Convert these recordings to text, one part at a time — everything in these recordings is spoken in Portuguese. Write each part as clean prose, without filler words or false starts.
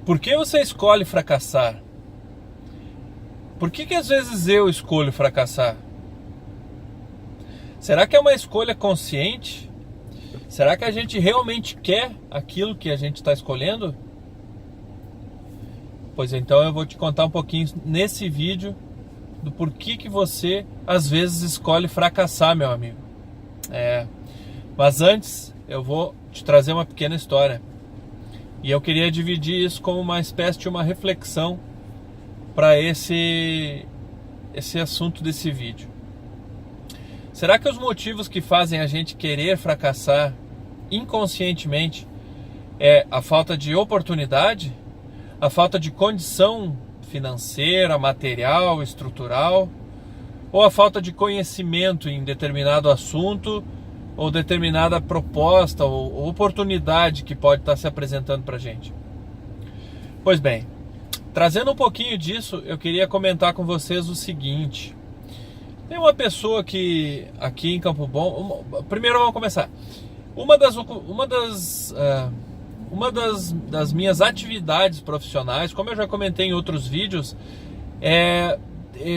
Por que você escolhe fracassar? Por que às vezes eu escolho fracassar? Será que é uma escolha consciente? Será que a gente realmente quer aquilo que a gente está escolhendo? Pois então eu vou te contar um pouquinho nesse vídeo do porquê que você às vezes escolhe fracassar, meu amigo. Mas antes eu vou te trazer uma pequena história. E eu queria dividir isso como uma espécie de uma reflexão para esse assunto desse vídeo. Será que os motivos que fazem a gente querer fracassar inconscientemente é a falta de oportunidade, a falta de condição financeira, material, estrutural, ou a falta de conhecimento em determinado assunto ou determinada proposta ou oportunidade que pode estar se apresentando para a gente? Pois bem, trazendo um pouquinho disso, eu queria comentar com vocês o seguinte. Tem uma pessoa que aqui em Campo Bom... Primeiro vamos começar. Uma das minhas atividades profissionais, como eu já comentei em outros vídeos, é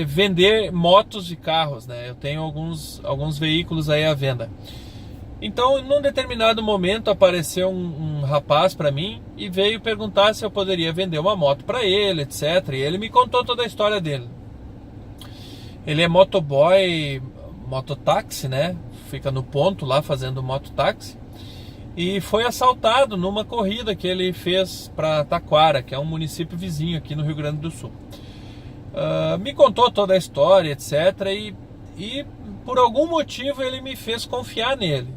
vender motos e carros, né? Eu tenho alguns veículos aí à venda. Então, num determinado momento, apareceu um rapaz para mim e veio perguntar se eu poderia vender uma moto para ele, etc. E ele me contou toda a história dele. Ele é motoboy, mototáxi, né? Fica no ponto lá fazendo mototáxi. E foi assaltado numa corrida que ele fez para Taquara, que é um município vizinho aqui no Rio Grande do Sul. Me contou toda a história, etc. E por algum motivo ele me fez confiar nele.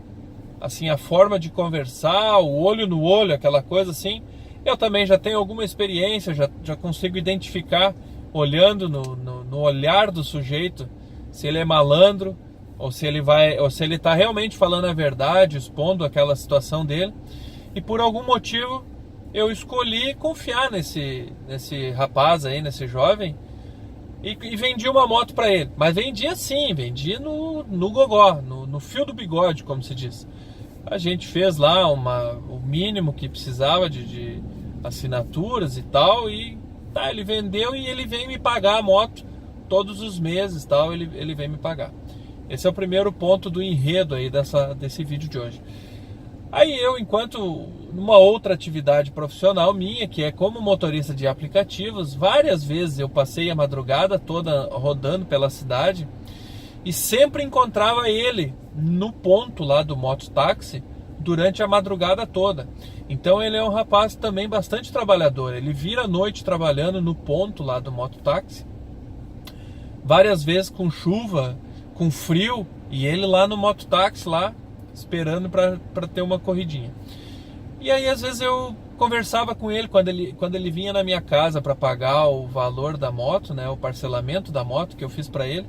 Assim, a forma de conversar, o olho no olho, aquela coisa assim. Eu também já tenho alguma experiência, já consigo identificar, olhando no olhar do sujeito, se ele é malandro ou se ele está realmente falando a verdade, expondo aquela situação dele. E por algum motivo eu escolhi confiar nesse rapaz aí, nesse jovem, e vendi uma moto para ele. Mas vendi assim, vendi no gogó, no fio do bigode, como se diz. A gente fez lá o mínimo que precisava de assinaturas e tal, e ele vendeu e ele vem me pagar a moto todos os meses, tal, ele vem me pagar. Esse é o primeiro ponto do enredo aí desse vídeo de hoje. Aí eu, enquanto numa outra atividade profissional minha, que é como motorista de aplicativos, várias vezes eu passei a madrugada toda rodando pela cidade e sempre encontrava ele no ponto lá do mototáxi durante a madrugada toda. Então ele é um rapaz também bastante trabalhador. Ele vira a noite trabalhando no ponto lá do mototáxi, várias vezes com chuva, com frio, e ele lá no mototáxi lá esperando para ter uma corridinha. E aí às vezes eu conversava com ele quando ele vinha na minha casa para pagar o valor da moto, né, o parcelamento da moto que eu fiz para ele.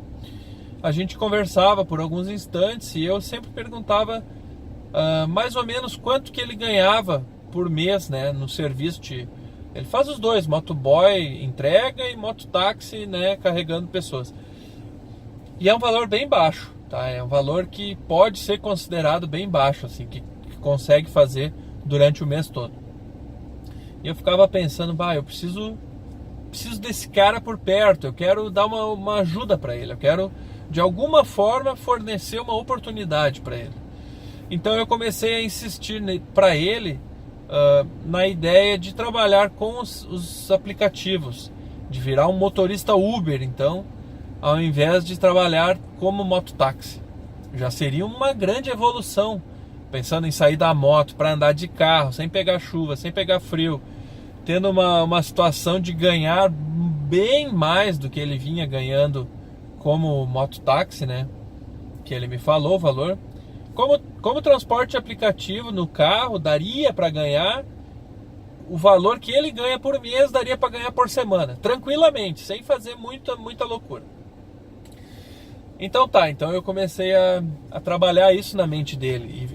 A gente conversava por alguns instantes e eu sempre perguntava mais ou menos quanto que ele ganhava por mês, né, no serviço ele faz os dois, motoboy entrega e mototáxi, né, carregando pessoas. E é um valor bem baixo, tá? É um valor que pode ser considerado bem baixo, assim, que consegue fazer durante o mês todo. E eu ficava pensando, eu preciso desse cara por perto, eu quero dar uma ajuda para ele, eu quero de alguma forma fornecer uma oportunidade para ele. Então eu comecei a insistir para ele na ideia de trabalhar com os aplicativos, de virar um motorista Uber, então, ao invés de trabalhar como mototáxi. Já seria uma grande evolução, pensando em sair da moto para andar de carro, sem pegar chuva, sem pegar frio, tendo uma situação de ganhar bem mais do que ele vinha ganhando como mototáxi, né? Que ele me falou o valor. Como transporte aplicativo no carro, daria para ganhar o valor que ele ganha por mês, daria para ganhar por semana, tranquilamente, sem fazer muita loucura. Então eu comecei a trabalhar isso na mente dele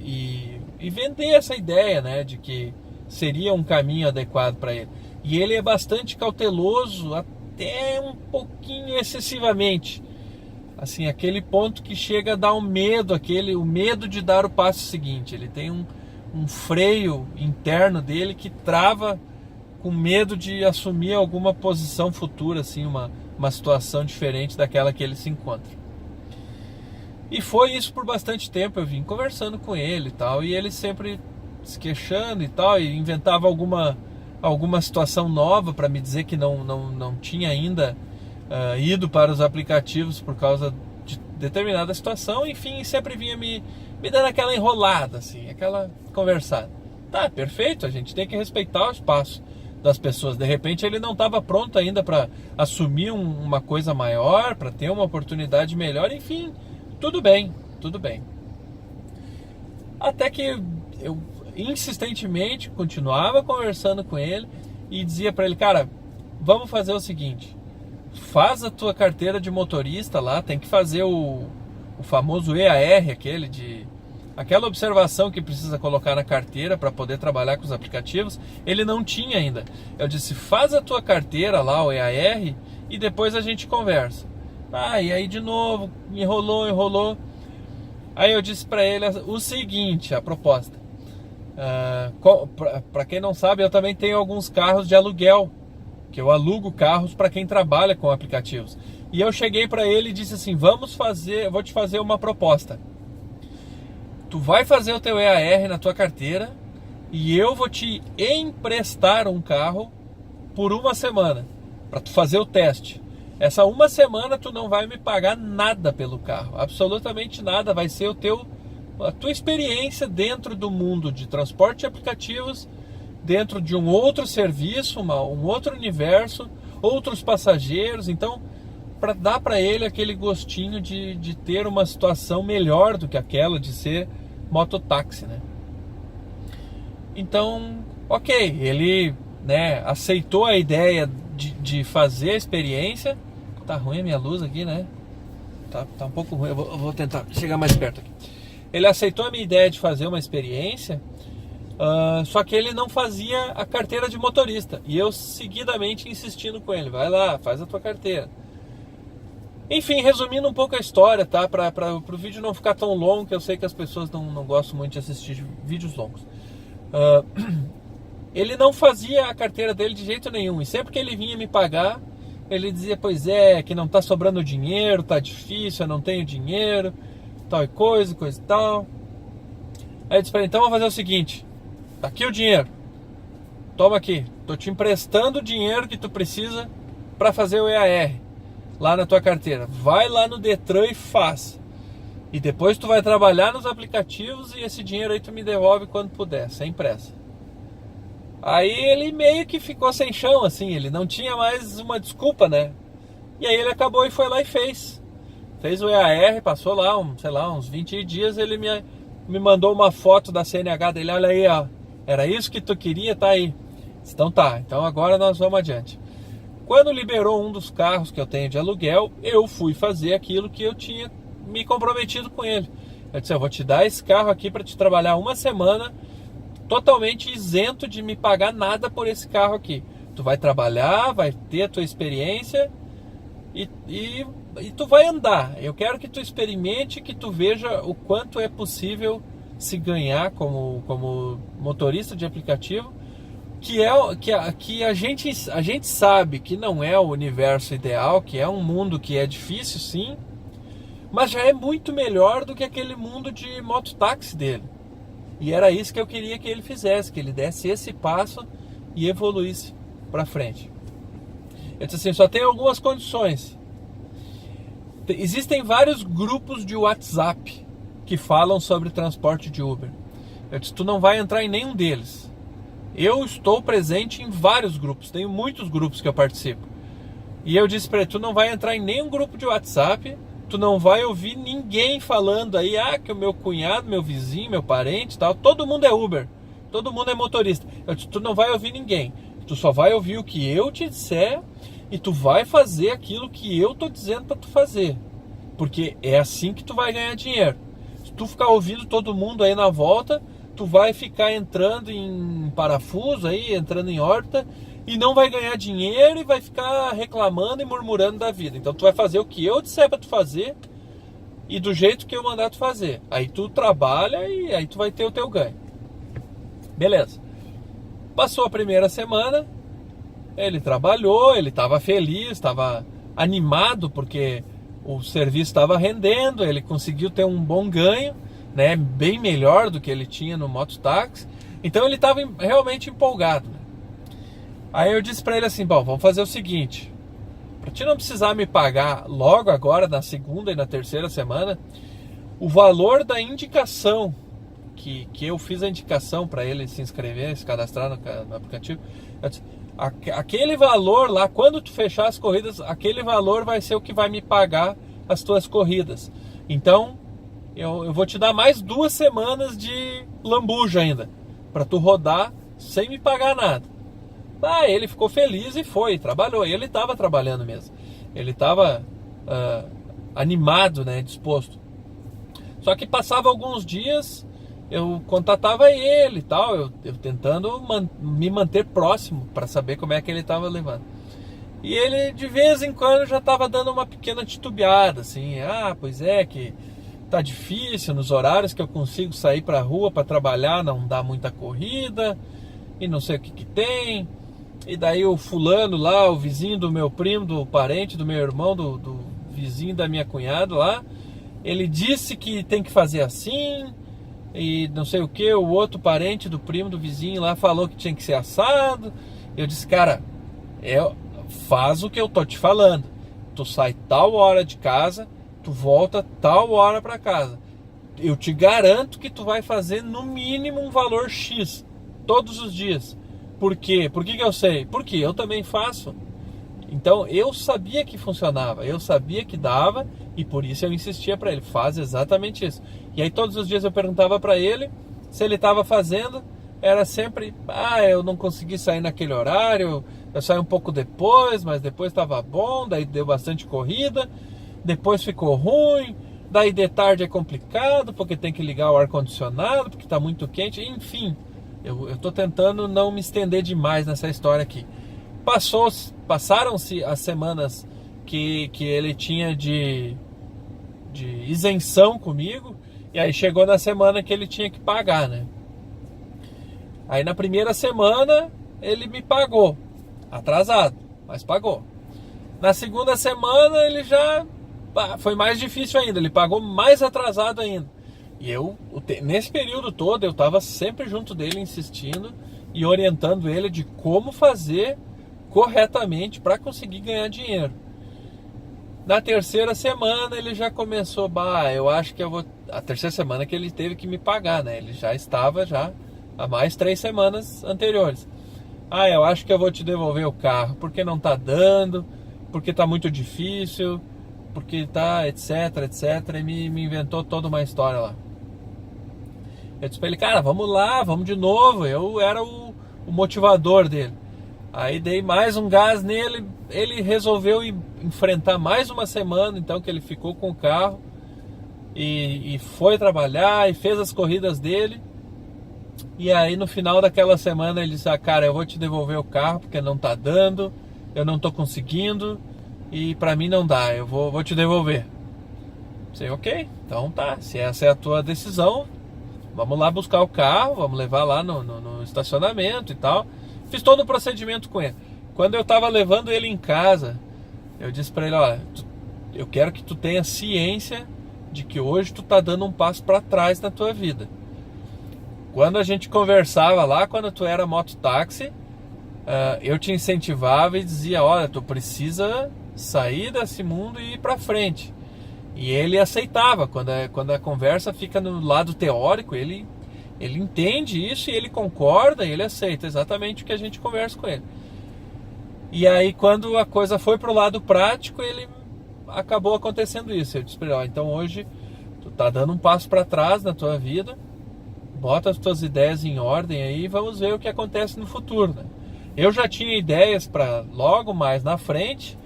e vender essa ideia, né, de que seria um caminho adequado para ele. E ele é bastante cauteloso, até um pouquinho excessivamente. Assim, aquele ponto que chega a dar um medo, o medo de dar o passo seguinte. Ele tem um freio interno dele que trava com medo de assumir alguma posição futura, assim, uma situação diferente daquela que ele se encontra. E foi isso por bastante tempo. Eu vim conversando com ele e tal, e ele sempre se queixando e tal, e inventava alguma situação nova para me dizer que não tinha ainda ido para os aplicativos por causa de determinada situação. Enfim, sempre vinha me dando aquela enrolada, assim, aquela conversada. Tá, perfeito, a gente tem que respeitar o espaço das pessoas. De repente ele não estava pronto ainda para assumir uma coisa maior, para ter uma oportunidade melhor. Enfim, tudo bem. Até que eu insistentemente continuava conversando com ele e dizia para ele: cara, vamos fazer o seguinte, faz a tua carteira de motorista lá, tem que fazer o famoso EAR, aquela observação que precisa colocar na carteira para poder trabalhar com os aplicativos. Ele não tinha ainda. Eu disse: faz a tua carteira lá, o EAR, e depois a gente conversa. E aí de novo, enrolou. Aí eu disse para ele o seguinte, a proposta. Para quem não sabe, eu também tenho alguns carros de aluguel, que eu alugo carros para quem trabalha com aplicativos. E eu cheguei para ele e disse assim: eu vou te fazer uma proposta. Tu vai fazer o teu EAR na tua carteira e eu vou te emprestar um carro por uma semana para tu fazer o teste. Essa uma semana tu não vai me pagar nada pelo carro, absolutamente nada. Vai ser a tua experiência dentro do mundo de transporte de aplicativos, dentro de um outro serviço, um outro universo, outros passageiros. Então, para dar para ele aquele gostinho de ter uma situação melhor do que aquela de ser mototáxi, né? Então, ok, ele, né, aceitou a ideia de fazer a experiência. Tá ruim a minha luz aqui, né? Tá um pouco ruim, eu vou tentar chegar mais perto aqui. Ele aceitou a minha ideia de fazer uma experiência, só que ele não fazia a carteira de motorista. E eu seguidamente insistindo com ele: vai lá, faz a tua carteira. Enfim, resumindo um pouco a história, tá? Para o vídeo não ficar tão longo, que eu sei que as pessoas não gostam muito de assistir vídeos longos. Ele não fazia a carteira dele de jeito nenhum. E sempre que ele vinha me pagar, ele dizia: pois é, que não tá sobrando dinheiro, tá difícil, eu não tenho dinheiro, tal e coisa e tal. Aí eu disse para ele: então vamos fazer o seguinte, tá aqui o dinheiro, toma aqui, tô te emprestando o dinheiro que tu precisa para fazer o EAR lá na tua carteira. Vai lá no Detran e faz. E depois tu vai trabalhar nos aplicativos e esse dinheiro aí tu me devolve quando puder, sem pressa. Aí ele meio que ficou sem chão, assim, ele não tinha mais uma desculpa, né? E aí ele acabou e foi lá e fez o EAR, passou lá, uns 20 dias, ele me mandou uma foto da CNH dele: olha aí, ó, era isso que tu queria, tá aí. Então tá, então agora nós vamos adiante. Quando liberou um dos carros que eu tenho de aluguel, eu fui fazer aquilo que eu tinha me comprometido com ele. Eu disse: eu vou te dar esse carro aqui para te trabalhar uma semana, totalmente isento de me pagar nada por esse carro aqui. Tu vai trabalhar, vai ter a tua experiência e tu vai andar. Eu quero que tu experimente, que tu veja o quanto é possível se ganhar como motorista de aplicativo, que a gente sabe que não é o universo ideal, que é um mundo que é difícil, sim, mas já é muito melhor do que aquele mundo de mototáxi dele. E era isso que eu queria que ele fizesse, que ele desse esse passo e evoluísse para frente. Eu disse assim: só tem algumas condições. Existem vários grupos de WhatsApp que falam sobre transporte de Uber. Eu disse: tu não vai entrar em nenhum deles. Eu estou presente em vários grupos, tenho muitos grupos que eu participo. E eu disse para ele: tu não vai entrar em nenhum grupo de WhatsApp, tu não vai ouvir ninguém falando aí, que o meu cunhado, meu vizinho, meu parente, tal, todo mundo é Uber, todo mundo é motorista. Eu disse: tu não vai ouvir ninguém, tu só vai ouvir o que eu te disser e tu vai fazer aquilo que eu tô dizendo para tu fazer, porque é assim que tu vai ganhar dinheiro. Se tu ficar ouvindo todo mundo aí na volta, tu vai ficar entrando em parafuso aí, entrando em órbita, e não vai ganhar dinheiro e vai ficar reclamando e murmurando da vida. Então tu vai fazer o que eu disser pra tu fazer e do jeito que eu mandar tu fazer. Aí tu trabalha e aí tu vai ter o teu ganho. Beleza. Passou a primeira semana, Ele trabalhou, ele estava feliz, estava animado porque o serviço estava rendendo, ele conseguiu ter um bom ganho, né, bem melhor do que ele tinha no mototáxi. Então ele estava realmente empolgado, né? Aí eu disse para ele assim, bom, vamos fazer o seguinte, para ti não precisar me pagar logo agora, na segunda e na terceira semana, o valor da indicação, que eu fiz a indicação para ele se inscrever, se cadastrar no aplicativo, eu disse, aquele valor lá, quando tu fechar as corridas, aquele valor vai ser o que vai me pagar as tuas corridas. Então, eu vou te dar mais 2 semanas de lambuja ainda, para tu rodar sem me pagar nada. Ele ficou feliz e foi, trabalhou. E ele estava trabalhando mesmo. Ele estava animado, né, disposto. Só que passava alguns dias, eu contatava ele e tal, eu tentando me manter próximo para saber como é que ele estava levando. E ele de vez em quando já estava dando uma pequena titubeada, assim, pois é que tá difícil nos horários que eu consigo sair para a rua para trabalhar, não dá muita corrida e não sei o que tem. E daí o fulano lá, o vizinho do meu primo, do parente do meu irmão, do vizinho da minha cunhada lá, ele disse que tem que fazer assim, e não sei o que, o outro parente do primo do vizinho lá falou que tinha que ser assado. Eu disse, cara, faz o que eu tô te falando. Tu sai tal hora de casa, tu volta tal hora para casa. Eu te garanto que tu vai fazer no mínimo um valor X todos os dias. Por quê? Por que eu sei? Porque eu também faço. Então eu sabia que funcionava, eu sabia que dava, e por isso eu insistia para ele, faz exatamente isso. E aí todos os dias eu perguntava para ele se ele estava fazendo. Era sempre, eu não consegui sair naquele horário, eu saí um pouco depois, mas depois estava bom, daí deu bastante corrida, depois ficou ruim, daí de tarde é complicado, porque tem que ligar o ar-condicionado, porque está muito quente, enfim. Eu estou tentando não me estender demais nessa história aqui. Passaram-se as semanas que ele tinha de isenção comigo, e aí chegou na semana que ele tinha que pagar, né? Aí na primeira semana ele me pagou, atrasado, mas pagou. Na segunda semana ele já foi mais difícil ainda, ele pagou mais atrasado ainda. E nesse período todo, eu estava sempre junto dele, insistindo e orientando ele de como fazer corretamente para conseguir ganhar dinheiro. Na terceira semana ele já começou, eu acho que eu vou... A terceira semana que ele teve que me pagar, né? Ele já estava há mais 3 semanas anteriores. Eu acho que eu vou te devolver o carro, porque não tá dando, porque tá muito difícil, porque tá etc, etc. E me inventou toda uma história lá. Eu disse pra ele, cara, vamos lá, vamos de novo. Eu era o motivador dele. Aí dei mais um gás nele, ele resolveu enfrentar mais uma semana, então, que ele ficou com o carro e foi trabalhar e fez as corridas dele. E aí no final daquela semana ele disse, cara, eu vou te devolver o carro porque não tá dando, eu não tô conseguindo e pra mim não dá, eu vou te devolver. Sei, ok, então tá, se essa é a tua decisão, vamos lá buscar o carro, vamos levar lá no estacionamento e tal. Fiz todo o procedimento com ele. Quando eu tava levando ele em casa, eu disse pra ele, olha, eu quero que tu tenha ciência de que hoje tu tá dando um passo pra trás na tua vida. Quando a gente conversava lá, quando tu era mototáxi, eu te incentivava e dizia, olha, tu precisa sair desse mundo e ir pra frente. E ele aceitava, quando a conversa fica no lado teórico, ele entende isso e ele concorda e ele aceita exatamente o que a gente conversa com ele. E aí quando a coisa foi pro lado prático, ele acabou acontecendo isso. Eu disse pra ele, então hoje tu tá dando um passo para trás na tua vida, bota as tuas ideias em ordem aí e vamos ver o que acontece no futuro, né? Eu já tinha ideias para logo mais na frente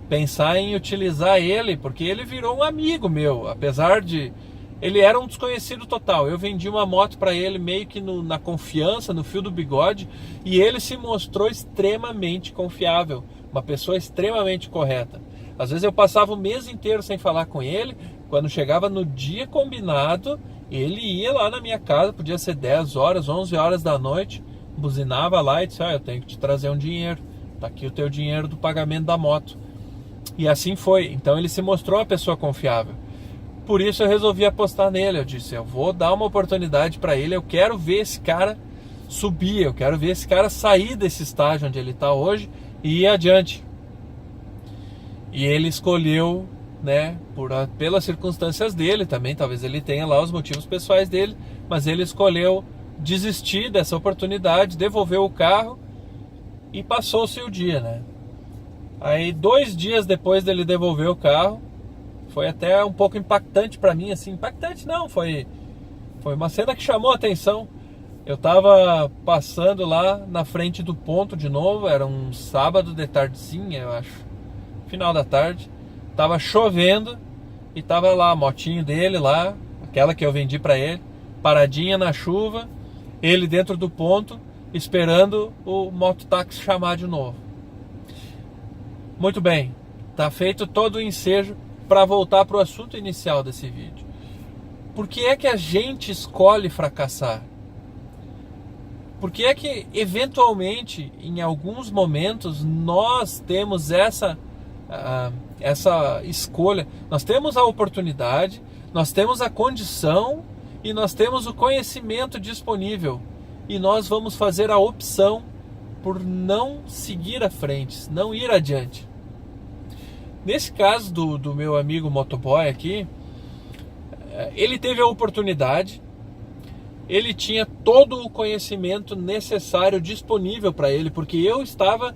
pensar em utilizar ele, porque ele virou um amigo meu, apesar de... Ele era um desconhecido total. Eu vendi uma moto para ele meio que na confiança, no fio do bigode, e ele se mostrou extremamente confiável, uma pessoa extremamente correta. Às vezes eu passava o mês inteiro sem falar com ele, quando chegava no dia combinado, ele ia lá na minha casa, podia ser 10 horas, 11 horas da noite, buzinava lá e disse, eu tenho que te trazer um dinheiro, tá aqui o teu dinheiro do pagamento da moto. E assim foi. Então ele se mostrou uma pessoa confiável. Por isso eu resolvi apostar nele. Eu disse, eu vou dar uma oportunidade para ele. Eu quero ver esse cara subir. Eu quero ver esse cara sair desse estágio onde ele está hoje e ir adiante. E ele escolheu, né, pelas circunstâncias dele também. Talvez ele tenha lá os motivos pessoais dele. Mas ele escolheu desistir dessa oportunidade, devolveu o carro e passou-se o dia, né? Aí 2 dias depois dele devolver o carro, foi até um pouco impactante para mim, assim, impactante não, foi uma cena que chamou a atenção. Eu tava passando lá na frente do ponto de novo, era um sábado de tardezinha, eu acho, final da tarde, tava chovendo e tava lá a motinho dele lá, aquela que eu vendi para ele, paradinha na chuva, ele dentro do ponto, esperando o mototáxi chamar de novo. Muito bem, tá feito todo o ensejo para voltar para o assunto inicial desse vídeo. Por que é que a gente escolhe fracassar? Por que é que, eventualmente, em alguns momentos, nós temos essa escolha? Nós temos a oportunidade, nós temos a condição e nós temos o conhecimento disponível. E nós vamos fazer a opção por não seguir à frente, não ir adiante. Nesse caso do meu amigo motoboy aqui, ele teve a oportunidade, ele tinha todo o conhecimento necessário disponível para ele, porque eu estava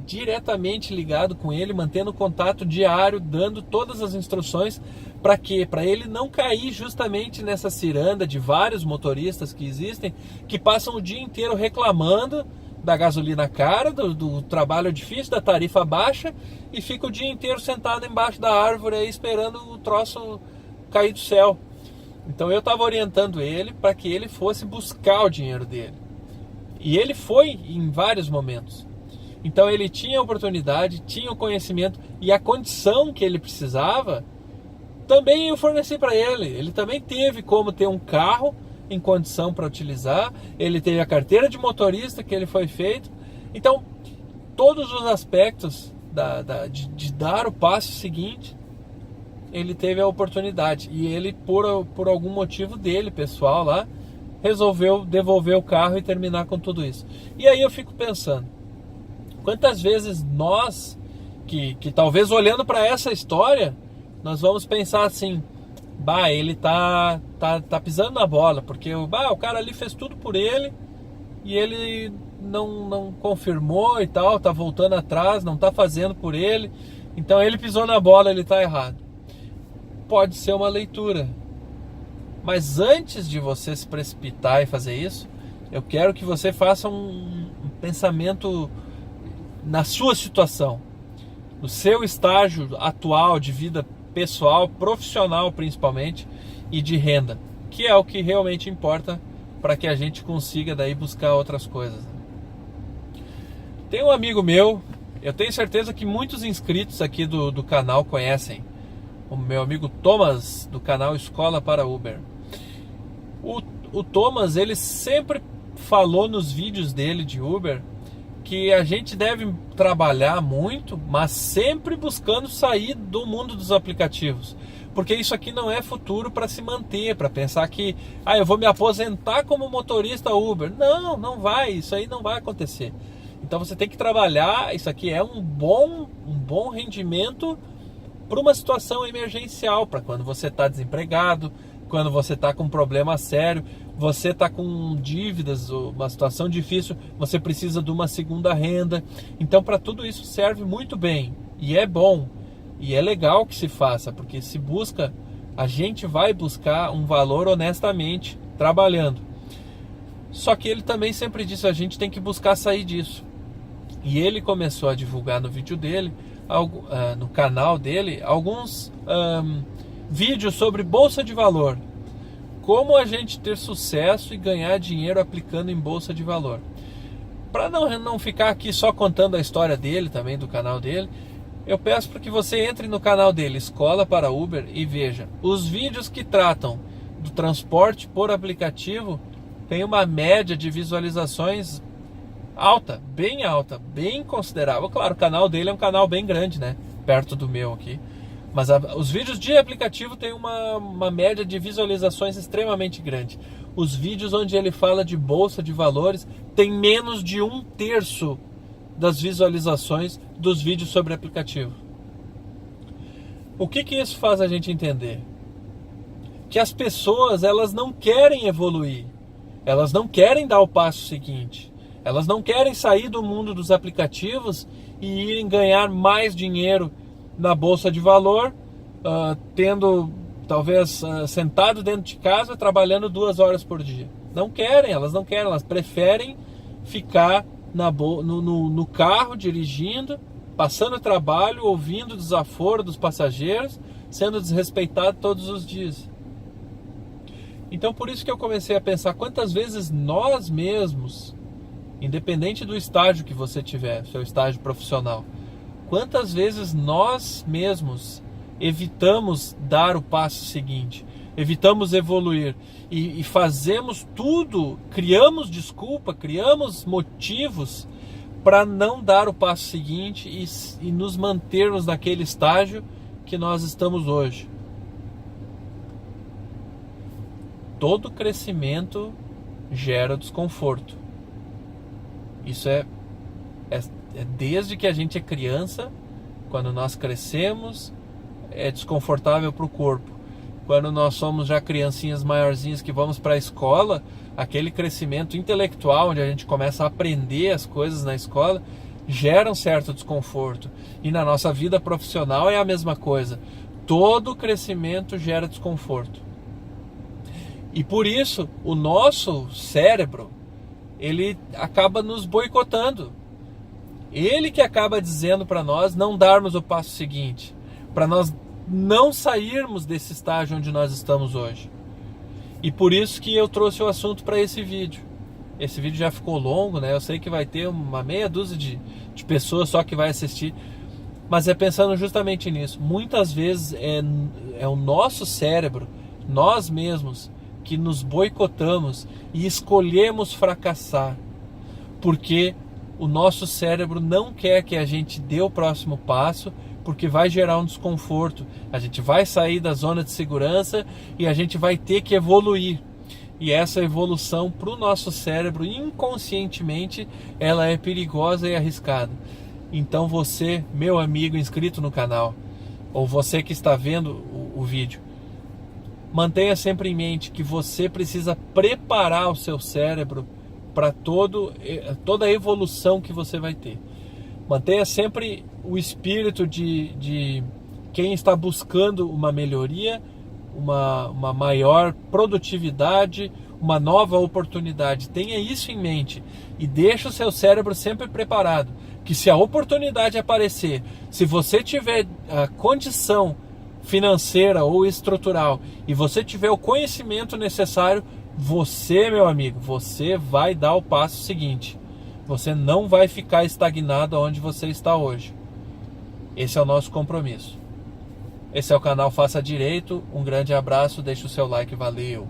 diretamente ligado com ele, mantendo contato diário, dando todas as instruções. Para quê? Para ele não cair justamente nessa ciranda de vários motoristas que existem, que passam o dia inteiro reclamando da gasolina cara, do trabalho difícil, da tarifa baixa, e fica o dia inteiro sentado embaixo da árvore aí esperando o troço cair do céu. Então eu estava orientando ele para que ele fosse buscar o dinheiro dele. E ele foi em vários momentos. Então ele tinha a oportunidade, tinha o conhecimento e a condição que ele precisava, também eu forneci para ele. Ele também teve como ter um carro em condição para utilizar. Ele teve a carteira de motorista que ele foi feito. Então, todos os aspectos de dar o passo seguinte, ele teve a oportunidade. E ele, por algum motivo dele, pessoal lá, resolveu devolver o carro e terminar com tudo isso. E aí eu fico pensando, quantas vezes nós, que talvez olhando para essa história, nós vamos pensar assim, ele tá pisando na bola, porque o cara ali fez tudo por ele e ele não confirmou e tal, tá voltando atrás, não tá fazendo por ele, então ele pisou na bola, ele tá errado. Pode ser uma leitura, mas antes de você se precipitar e fazer isso, eu quero que você faça um pensamento na sua situação, no seu estágio atual de vida pessoal, profissional principalmente, e de renda, que é o que realmente importa para que a gente consiga daí buscar outras coisas. Tem um amigo meu, eu tenho certeza que muitos inscritos aqui do canal conhecem, o meu amigo Thomas, do canal Escola para Uber. O Thomas, ele sempre falou nos vídeos dele de Uber que a gente deve trabalhar muito, mas sempre buscando sair do mundo dos aplicativos, porque isso aqui não é futuro para se manter, para pensar que eu vou me aposentar como motorista Uber. Não vai, isso aí não vai acontecer. Então você tem que trabalhar, isso aqui é um bom rendimento para uma situação emergencial, para quando você está desempregado, quando você está com um problema sério, você está com dívidas, uma situação difícil, você precisa de uma segunda renda. Então para tudo isso serve muito bem, e é bom, e é legal que se faça, porque se busca, a gente vai buscar um valor honestamente, trabalhando. Só que ele também sempre disse, a gente tem que buscar sair disso. E ele começou a divulgar no vídeo dele, no canal dele, alguns vídeos sobre bolsa de valor. Como a gente ter sucesso e ganhar dinheiro aplicando em bolsa de valor. Para não ficar aqui só contando a história dele, também do canal dele, eu peço para que você entre no canal dele, Escola para Uber, e veja. Os vídeos que tratam do transporte por aplicativo tem uma média de visualizações alta, bem considerável. Claro, o canal dele é um canal bem grande, né? Perto do meu aqui. Mas os vídeos de aplicativo têm uma média de visualizações extremamente grande. Os vídeos onde ele fala de bolsa de valores tem menos de 1/3 das visualizações dos vídeos sobre aplicativo. O que isso faz a gente entender? Que as pessoas, elas não querem evoluir. Elas não querem dar o passo seguinte. Elas não querem sair do mundo dos aplicativos e irem ganhar mais dinheiro na bolsa de valor, tendo talvez sentado dentro de casa trabalhando 2 horas por dia. Não querem, elas preferem ficar no carro dirigindo, passando trabalho, ouvindo o desaforo dos passageiros, sendo desrespeitado todos os dias. Então por isso que eu comecei a pensar quantas vezes nós mesmos, independente do estágio que você tiver, seu estágio profissional, quantas vezes nós mesmos evitamos dar o passo seguinte, evitamos evoluir e fazemos tudo, criamos desculpa, criamos motivos para não dar o passo seguinte e nos mantermos naquele estágio que nós estamos hoje. Todo crescimento gera desconforto. Isso é desde que a gente é criança. Quando nós crescemos, é desconfortável para o corpo. Quando nós somos já criancinhas maiorzinhas que vamos para a escola, aquele crescimento intelectual, onde a gente começa a aprender as coisas na escola, gera um certo desconforto. E na nossa vida profissional é a mesma coisa. Todo crescimento gera desconforto. E por isso, o nosso cérebro, ele acaba nos boicotando. Ele que acaba dizendo para nós não darmos o passo seguinte, para nós não sairmos desse estágio onde nós estamos hoje. E por isso que eu trouxe o assunto para esse vídeo. Esse vídeo já ficou longo, né? Eu sei que vai ter uma meia dúzia de pessoas só que vai assistir, mas é pensando justamente nisso. Muitas vezes é o nosso cérebro, nós mesmos, que nos boicotamos e escolhemos fracassar, porque o nosso cérebro não quer que a gente dê o próximo passo, porque vai gerar um desconforto. A gente vai sair da zona de segurança e a gente vai ter que evoluir. E essa evolução para o nosso cérebro, inconscientemente, ela é perigosa e arriscada. Então você, meu amigo inscrito no canal, ou você que está vendo o vídeo, mantenha sempre em mente que você precisa preparar o seu cérebro para toda a evolução que você vai ter. Mantenha sempre o espírito de quem está buscando uma melhoria, uma maior produtividade, uma nova oportunidade. Tenha isso em mente e deixe o seu cérebro sempre preparado, que se a oportunidade aparecer, se você tiver a condição financeira ou estrutural e você tiver o conhecimento necessário, você, meu amigo, você vai dar o passo seguinte. Você não vai ficar estagnado onde você está hoje. Esse é o nosso compromisso. Esse é o canal Faça Direito. Um grande abraço, deixe o seu like, valeu!